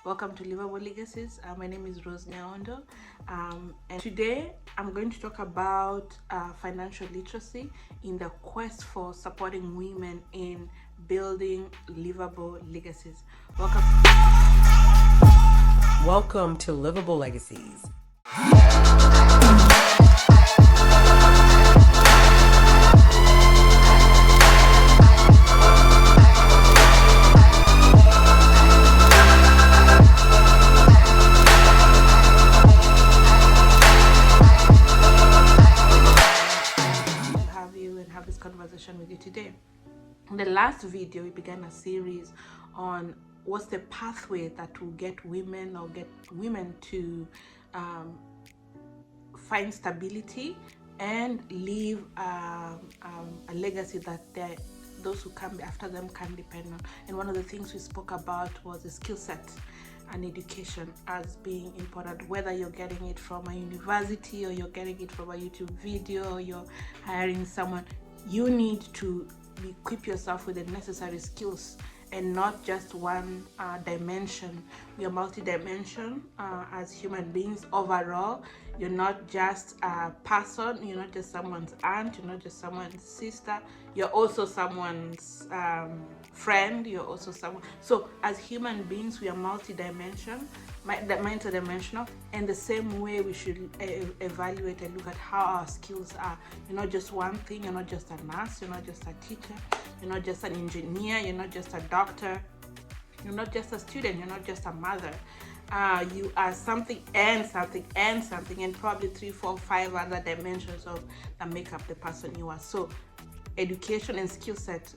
Welcome to Livable Legacies. My name is Rose Nyaondo, and today I'm going to talk about financial literacy in the quest for supporting women in building livable legacies. Welcome to Livable Legacies. Conversation with you today. In the last video, we began a series on what's the pathway that will get women to find stability and leave a legacy that those who come after them can depend on. And one of the things we spoke about was the skill set and education as being important, whether you're getting it from a university or you're getting it from a YouTube video or you're hiring someone. You need to equip yourself with the necessary skills and not just one dimension. We are multi-dimension as human beings overall. You're not just a person, you're not just someone's aunt, you're not just someone's sister, you're also someone's friend, you're also someone. So as human beings, we are multi-dimensional, and the same way we should evaluate and look at how our skills are. You're not just one thing, you're not just a nurse, you're not just a teacher, you're not just an engineer, you're not just a doctor, you're not just a student, you're not just a mother. You are something and something and something, and probably 3, 4, 5 other dimensions that make up the person you are. So education and skill set,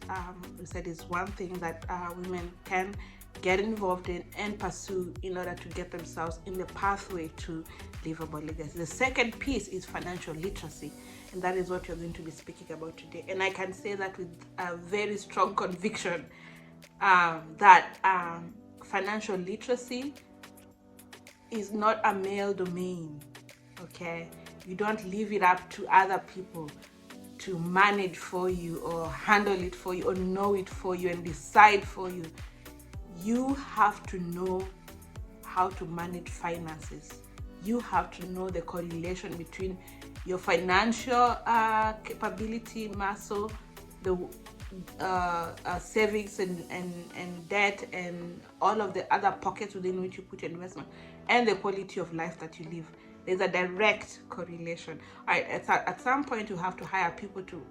we said, is one thing that women can get involved in and pursue in order to get themselves in the pathway to livable legacy. The second piece is financial literacy, and that is what you're going to be speaking about today. And I can say that with a very strong conviction that financial literacy is not a male domain. Okay, you don't leave it up to other people to manage for you or handle it for you or know it for you and decide for you. You have to know how to manage finances. You have to know the correlation between your financial capability, muscle, the savings and debt, and all of the other pockets within which you put your investment, and the quality of life that you live. There's a direct correlation. All right, at some point you have to hire people to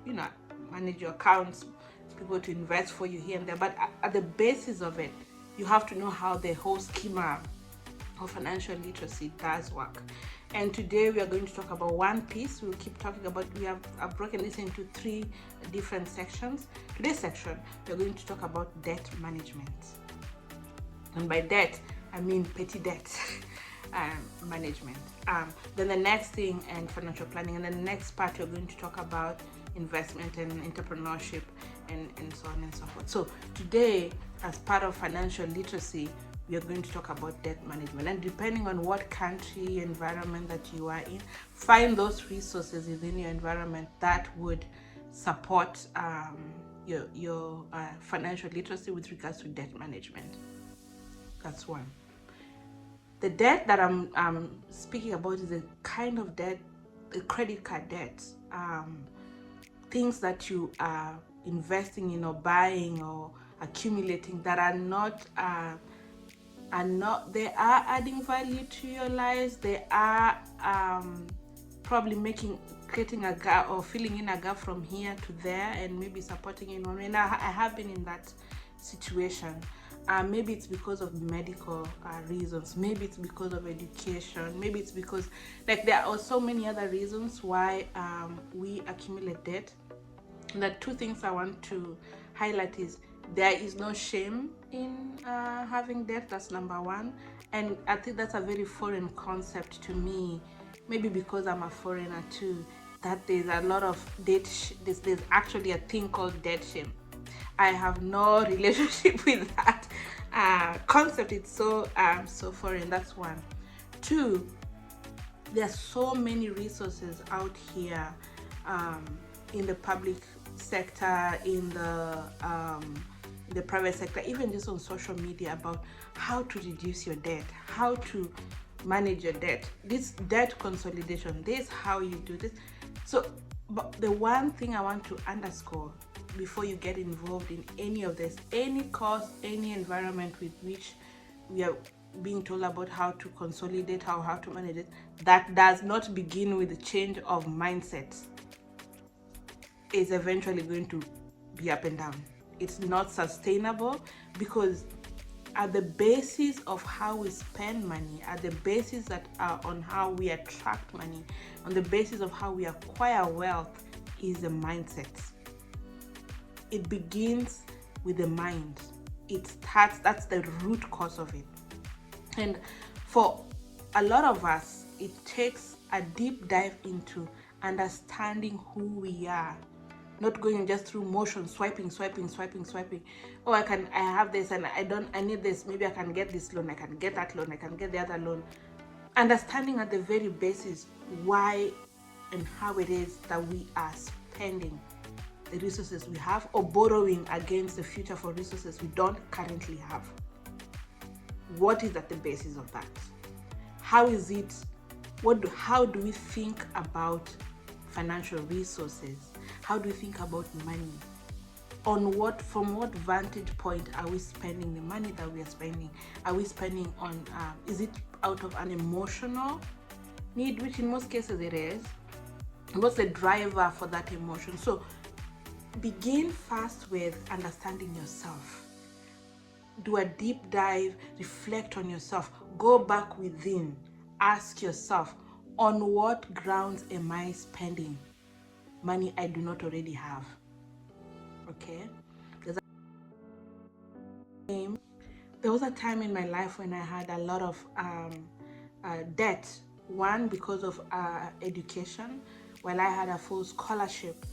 manage your accounts, people to invest for you here and there, but at the basis of it, you have to know how the whole schema of financial literacy does work. And today we are going to talk about one piece. We'll keep talking about, I've broken this into 3 different sections. Today's section, we're going to talk about debt management. And by debt, I mean petty debt management. Then the next thing, and financial planning. And then the next part, we're going to talk about investment and entrepreneurship and so on and so forth. So today, as part of financial literacy, we are going to talk about debt management. And depending on what country, environment that you are in, find those resources within your environment that would support your financial literacy with regards to debt management. That's one. The debt that I'm speaking about is a kind of debt, the credit card debt, things that you are investing in or buying or accumulating that are not they are adding value to your lives. They are probably creating a gap or filling in a gap from here to there, and maybe supporting in one way. Now, I have been in that situation. Maybe it's because of medical reasons, maybe it's because of education, maybe it's because there are so many other reasons why we accumulate debt. And the 2 things I want to highlight is there is no shame in having debt. That's number 1. And I think that's a very foreign concept to me, maybe because I'm a foreigner too, that there's a lot of debt. There's actually a thing called debt shame. I have no relationship with that concept. It's so foreign. That's 1. 2, there's so many resources out here in the public sector, in the the private sector, even just on social media, about how to reduce your debt, how to manage your debt, this debt consolidation, this is how you do this. So, but the one thing I want to underscore before you get involved in any of this, any cause, any environment with which we are being told about how to consolidate, how to manage it, that does not begin with the change of mindset, is eventually going to be up and down. It's not sustainable, because at the basis of how we spend money, at the basis that are on how we attract money, on the basis of how we acquire wealth, is the mindset. It begins with the mind. It starts, that's the root cause of it. And for a lot of us, it takes a deep dive into understanding who we are, not going just through motion, swiping. Oh, I have this and I need this, maybe I can get this loan, I can get that loan, I can get the other loan. Understanding at the very basis why and how it is that we are spending the resources we have, or borrowing against the future for resources we don't currently have. What is at the basis of that? How is it, how do we think about financial resources? How do we think about money? From what vantage point are we spending the money that we are spending? Are we spending on, is it out of an emotional need, which in most cases it is? What's the driver for that emotion? So begin first with understanding yourself. Do a deep dive, reflect on yourself, go back within, ask yourself, on what grounds am I spending money I do not already have? Okay? There was a time in my life when I had a lot of debt. One, because of education. While I had a full scholarship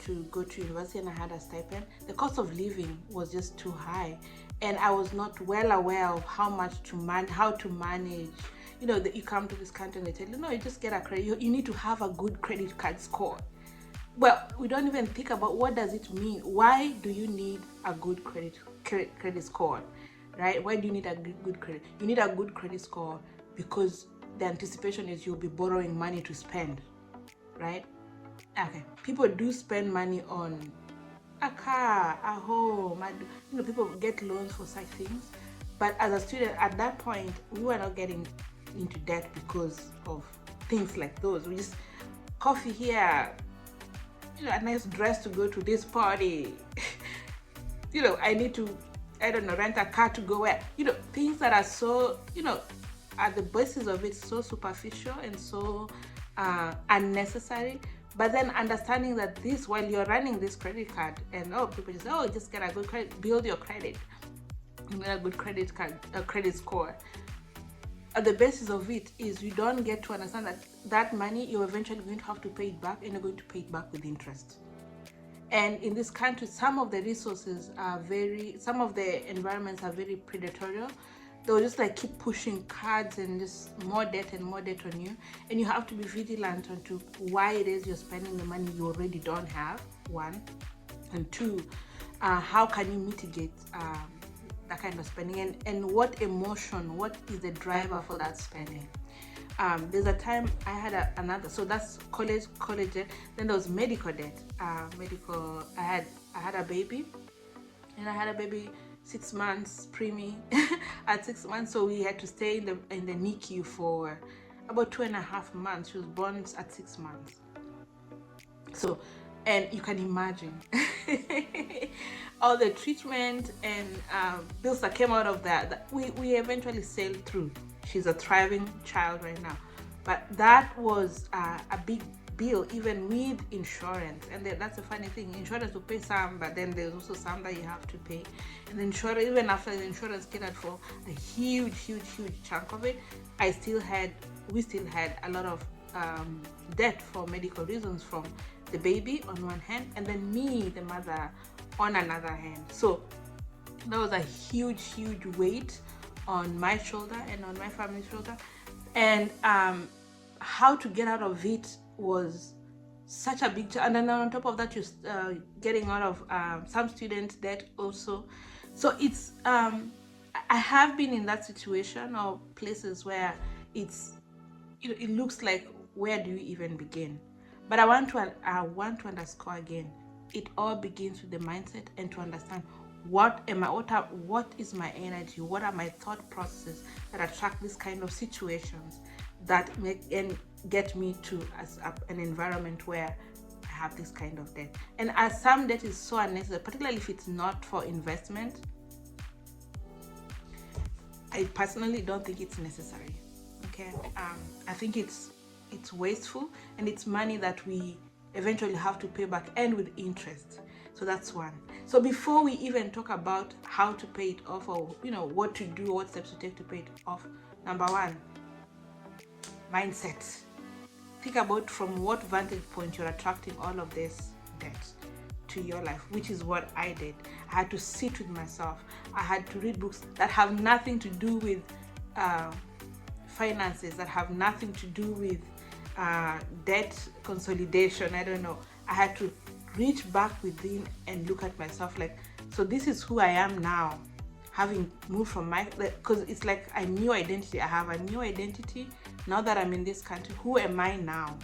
to go to university and I had a stipend, the cost of living was just too high, and I was not well aware of how to manage. You know, that you come to this country and they tell you, no, you just get a credit. You need to have a good credit card score. Well, we don't even think about what does it mean. Why do you need a good credit score, right? Why do you need a good credit? You need a good credit score because the anticipation is you'll be borrowing money to spend, right? Okay, people do spend money on a car, a home. People get loans for such things. But as a student, at that point, we were not getting into debt because of things like those. We just, coffee here, a nice dress to go to this party. I need to, rent a car to go where. Things that are so, at the basis of it, so superficial and so unnecessary. But then understanding that this, while you're running this credit card, and people just say, just get a good credit, build your credit, get a good credit card, a credit score. At the basis of it is you don't get to understand that money you're eventually going to have to pay it back, and you're going to pay it back with interest. And in this country, some of the resources are some of the environments are very predatory. They'll just keep pushing cards and just more debt on you, and you have to be vigilant onto why it is you're spending the money you already don't have, one, and two, how can you mitigate that kind of spending, and what is the driver for that spending. There's a time I had another, so that's college debt. Then there was medical debt. I had a baby, and I had a baby 6 months preemie at 6 months, so we had to stay in the NICU for about 2.5 months. She was born at 6 months. So, and you can imagine all the treatment and bills that came out of that we eventually sailed through. She's a thriving child right now, but that was a big bill, even with insurance. And that's a funny thing, insurance will pay some, but then there's also some that you have to pay, and the insurance, even after the insurance catered for a huge chunk of it, we still had a lot of debt for medical reasons, from the baby on one hand and then me, the mother, on another hand. So that was a huge weight on my shoulder and on my family's shoulder, and how to get out of it was such a big and then on top of that you're getting out of some student debt also. So it's I have been in that situation or places where it looks like, where do you even begin? But I want to underscore again, it all begins with the mindset and to understand what is my energy, what are my thought processes that attract this kind of situations that make and get me to an environment where I have this kind of debt. And as some debt is so unnecessary, particularly if it's not for investment, I personally don't think it's necessary. Okay, I think it's wasteful, and it's money that we eventually have to pay back, and with interest. So that's one. So before we even talk about how to pay it off, or what to do, what steps to take to pay it off, number one, mindset. Think about from what vantage point you're attracting all of this debt to your life, which is what I did. I had to sit with myself. I had to read books that have nothing to do with finances, that have nothing to do with debt consolidation. I don't know. I had to reach back within and look at myself like, so this is who I am now, having moved from because it's like a new identity. I have a new identity now that I'm in this country. Who am I now?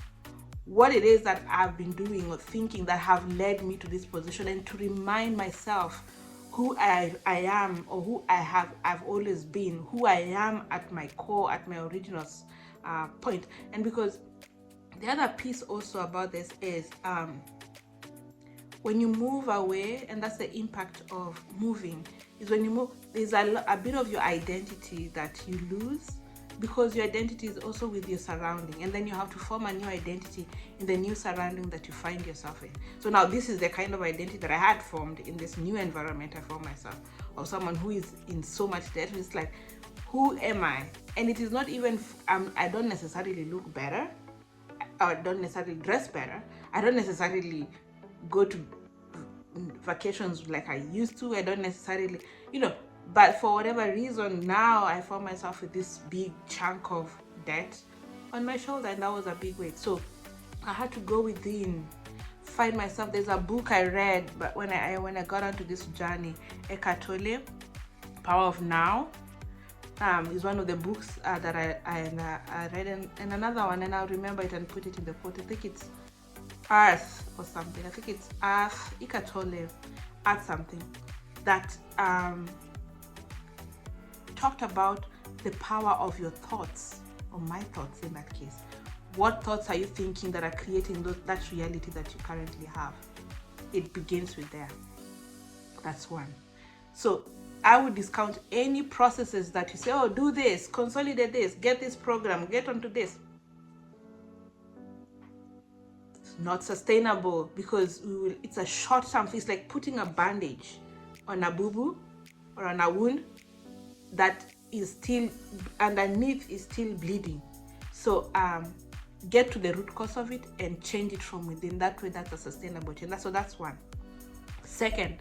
What it is that I've been doing or thinking that have led me to this position, and to remind myself who I am, or who I've always been, who I am at my core, at my original point. And because the other piece also about this is when you move away, and that's the impact of moving, is when you move, there's a bit of your identity that you lose, because your identity is also with your surrounding, and then you have to form a new identity in the new surrounding that you find yourself in. So now this is the kind of identity that I had formed in this new environment I found myself, of someone who is in so much debt. It's like, who am I? And it is not even I don't necessarily look better, I don't necessarily dress better, I don't necessarily go to vacations like I used to, I don't necessarily, but for whatever reason, now I found myself with this big chunk of debt on my shoulder, and that was a big weight. So I had to go within, find myself. There's a book I read, but when I got onto this journey, Eckhart Tolle, Power of Now, is one of the books that I read, and another one, and I'll remember it and put it in the quote. I think it's Earth or something. I think it's Earth, Eckhart Tolle, Earth something, that talked about the power of your thoughts, or my thoughts in that case. What thoughts are you thinking that are creating that reality that you currently have? It begins with there. That's one. So I would discount any processes that you say, oh, do this, consolidate this, get this program, get onto this. It's not sustainable, because it's a short-term fix. It's like putting a bandage on a boo-boo or on a wound that is still underneath, is still bleeding. So get to the root cause of it and change it from within. That way, that's a sustainable change. So that's one. Second,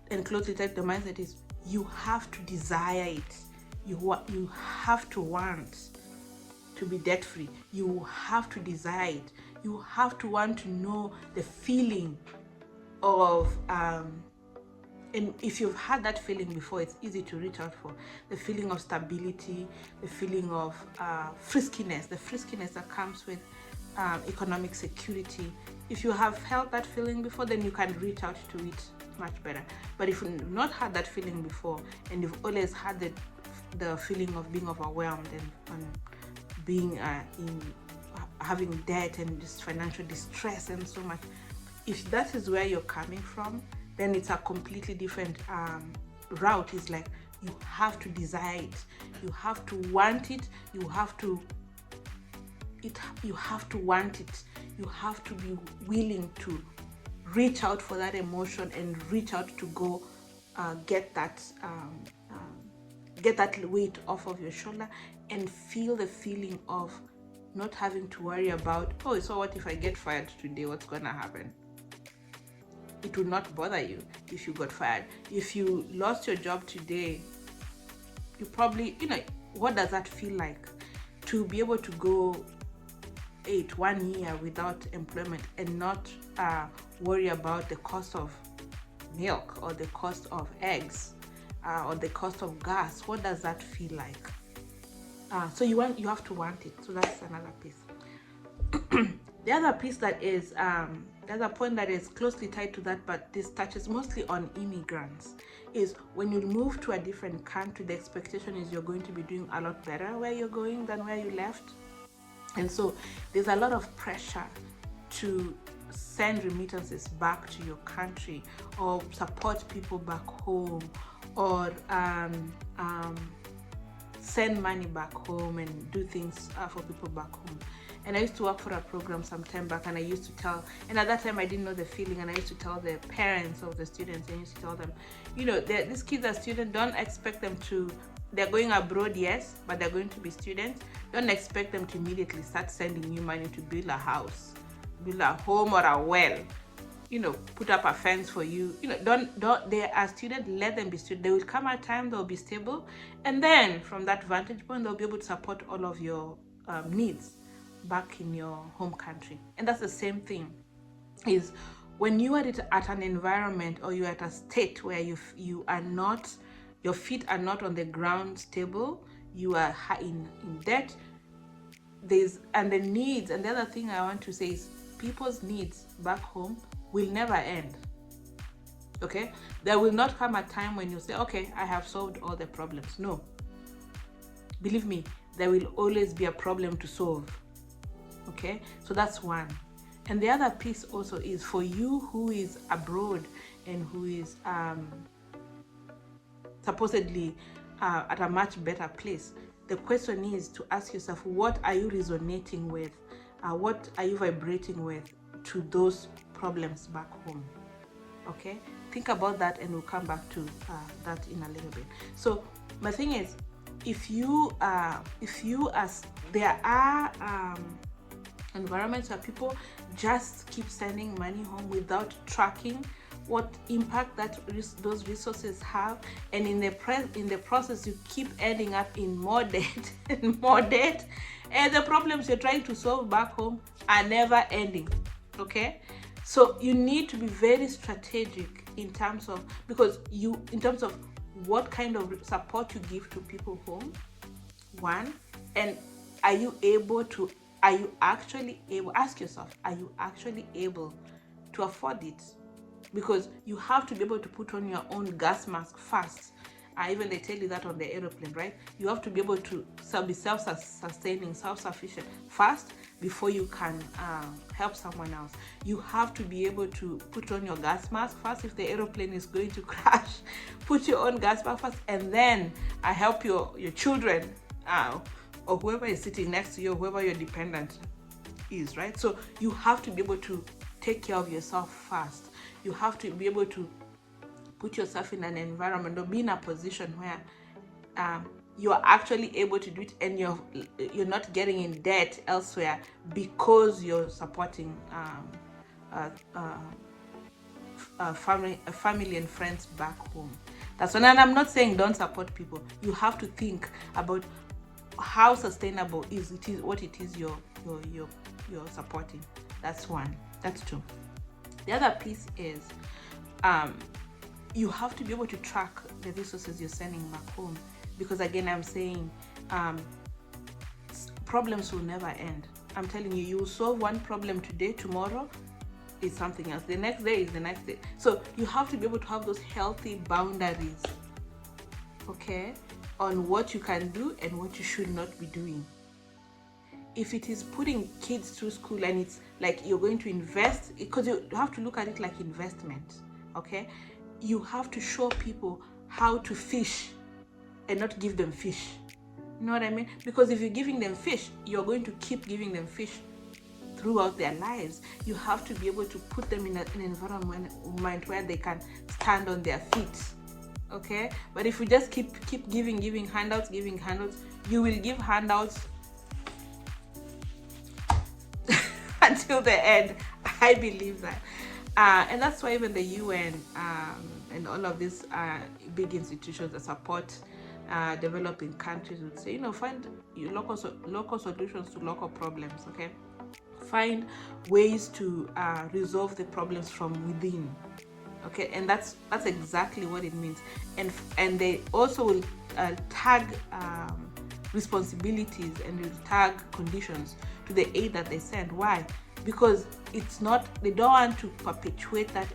and closely tied to the mindset, is you have to desire it. You have to want to be debt free. You have to desire it. You have to want to know the feeling of and if you've had that feeling before, it's easy to reach out for the feeling of stability, the feeling of friskiness, the friskiness that comes with economic security. If you have felt that feeling before, then you can reach out to it much better. But if you've not had that feeling before, and you've always had the feeling of being overwhelmed and being in having debt and just financial distress and so much, if that is where you're coming from, then it's a completely different route. It's like, you have to desire it, you have to want it, you have to want it, you have to be willing to reach out for that emotion and reach out to go get that weight off of your shoulder, and feel the feeling of not having to worry about, oh, so what if I get fired today, what's gonna happen? It will not bother you if you got fired. If you lost your job today, you probably, what does that feel like? To be able to go 1 year without employment and not worry about the cost of milk or the cost of eggs or the cost of gas, what does that feel like? So you have to want it. So that's another piece. The other piece that is the other point that is closely tied to that, but this touches mostly on immigrants, is when you move to a different country, the expectation is you're going to be doing a lot better where you're going than where you left. And so there's a lot of pressure to send remittances back to your country or support people back home or send money back home and do things for people back home. And I used to work for a program some time back, and I used to tell, and at that time I didn't know the feeling, and I used to tell the parents of the students, and I used to tell them, these kids are students, don't expect them to, they're going abroad, yes, but they're going to be students. Don't expect them to immediately start sending you money to build a house, build a home or a well, put up a fence for you. Don't they are students, let them be students. There will come a time they'll be stable, and then from that vantage point they'll be able to support all of your needs back in your home country. And that's the same thing, is when you are at an environment or you're at a state where you are not, your feet are not on the ground stable, you are in debt, and the needs. And the other thing I want to say is people's needs back home will never end. Okay, there will not come a time when you say, okay, I have solved all the problems. No, believe me, there will always be a problem to solve. Okay, so that's one. And the other piece also is for you who is abroad and who is supposedly at a much better place. The question is to ask yourself, what are you resonating with? What are you vibrating with to those problems back home? Okay, think about that, and we'll come back to that in a little bit. So my thing is, there are environments where people just keep sending money home without tracking what impact those resources have, and in the process you keep ending up in more debt and more debt, and the problems you're trying to solve back home are never ending. Okay, so you need to be very strategic in terms of what kind of support you give to people home, one, and ask yourself, are you actually able to afford it? Because you have to be able to put on your own gas mask first. Even they tell you that on the aeroplane, right? You have to be able to be self-sustaining, self-sufficient first before you can help someone else. You have to be able to put on your gas mask first. If the aeroplane is going to crash, put your own gas mask first, and then help your children or whoever is sitting next to you, whoever your dependent is, right? So you have to be able to take care of yourself first. You have to be able to put yourself in an environment or be in a position where you're actually able to do it, and you're not getting in debt elsewhere because you're supporting family and friends back home. That's one. And I'm not saying don't support people. You have to think about how sustainable what it is you're supporting. That's one. That's two. The other piece is you have to be able to track the resources you're sending back home, because again, I'm saying problems will never end. I'm telling you, you will solve one problem today, tomorrow is something else, the next day is the next day. So you have to be able to have those healthy boundaries, okay, on what you can do and what you should not be doing. If it is putting kids through school and it's like you're going to invest, because you have to look at it like investment, okay? You have to show people how to fish and not give them fish. You know what I mean? Because if you're giving them fish, you're going to keep giving them fish throughout their lives. You have to be able to put them in an environment where they can stand on their feet, okay? But if you just keep giving handouts, you will give handouts until the end. I believe that. And that's why even the UN and all of these big institutions that support developing countries would say, find local solutions to local problems, okay? find ways to resolve the problems from within. Okay, and that's exactly what it means. And they also will tag responsibilities and will tag conditions to the aid that they send. Why? Because they don't want to perpetuate that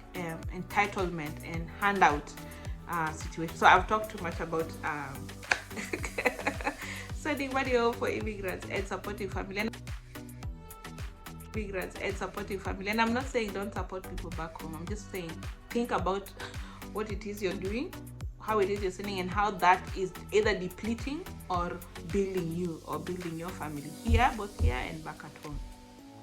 entitlement and handout situation. So I've talked too much about sending money home for immigrants and supporting family. And I'm not saying don't support people back home. I'm just saying think about what it is you're doing, how it is you're sending, and how that is either depleting or building you or building your family here, both here and back at home.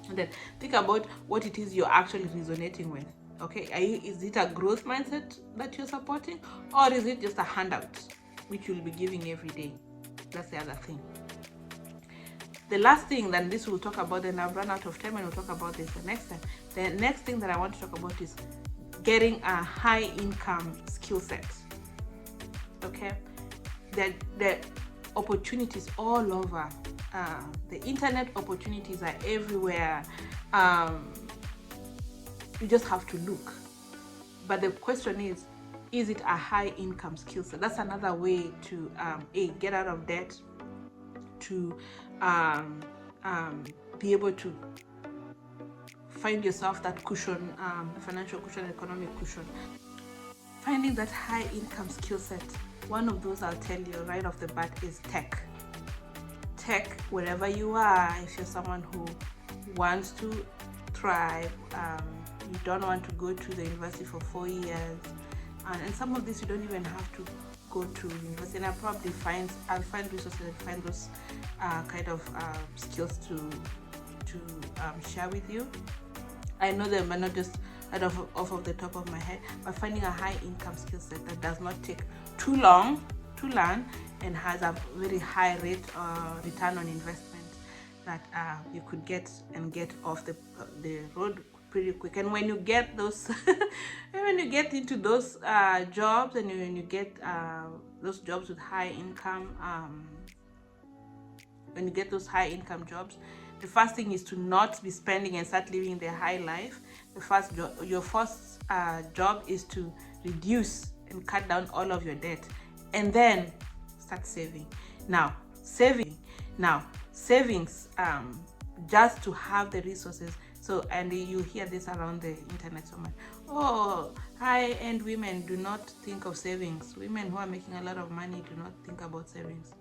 And then think about what it is you're actually resonating with. Okay, is it a growth mindset that you're supporting, or is it just a handout which you'll be giving every day? That's the other thing. The last thing, then this we'll talk about, and I've run out of time and we'll talk about this the next time. The next thing that I want to talk about is getting a high income skill set. Okay, the opportunities all over. The internet opportunities are everywhere. You just have to look. But the question is it a high income skill set? That's another way to get out of debt, to be able to find yourself that cushion, financial cushion, economic cushion. Finding that high income skill set. One of those I'll tell you right off the bat is tech. Tech, wherever you are, if you're someone who wants to thrive, you don't want to go to the university for 4 years, and some of this you don't even have to go to university, and I'll find resources and find those kind of skills to share with you. I know them, but not just off of the top of my head, but finding a high income skill set that does not take too long to learn and has a very high rate return on investment that you could get off the road pretty quick. And when you get those when you get into those jobs, and when you get those jobs with high income, when you get those high income jobs, the first thing is to not be spending and start living the high life. Your first job is to reduce and cut down all of your debt, and then start saving. Now savings, just to have the resources. So, and you hear this around the internet so much. Oh, high-end women do not think of savings. Women who are making a lot of money do not think about savings.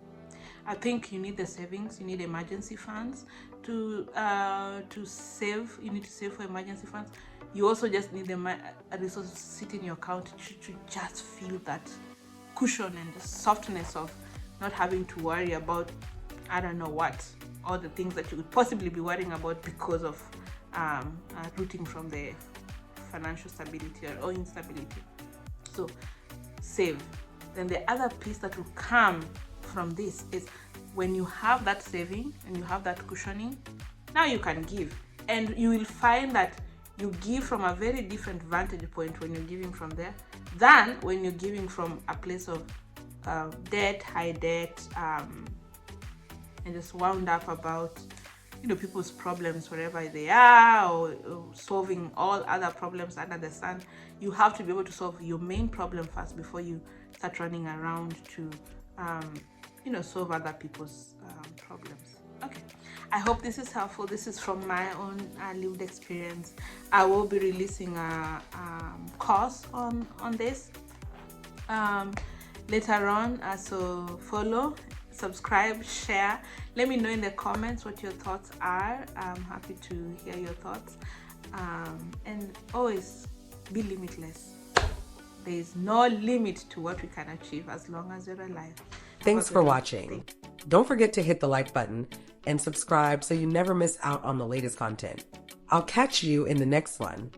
I think you need the savings. You need emergency funds to save. You need to save for emergency funds. You also just need the resources to sit in your account to just feel that cushion and the softness of not having to worry about, I don't know what, all the things that you would possibly be worrying about because of rooting from the financial stability or instability. So save. Then the other piece that will come from this is when you have that saving and you have that cushioning, now you can give, and you will find that you give from a very different vantage point when you're giving from there than when you're giving from a place of high debt, and just wound up about people's problems wherever they are, or solving all other problems under the sun. You have to be able to solve your main problem first before you start running around to solve other people's problems. Okay, I hope this is helpful. This is from my own lived experience. I will be releasing a course on this later on, so follow, subscribe, share. Let me know in the comments what your thoughts are. I'm happy to hear your thoughts, and always be limitless. There is no limit to what we can achieve as long as you're alive. Thanks for watching. Don't forget to hit the like button and subscribe so you never miss out on the latest content. I'll catch you in the next one.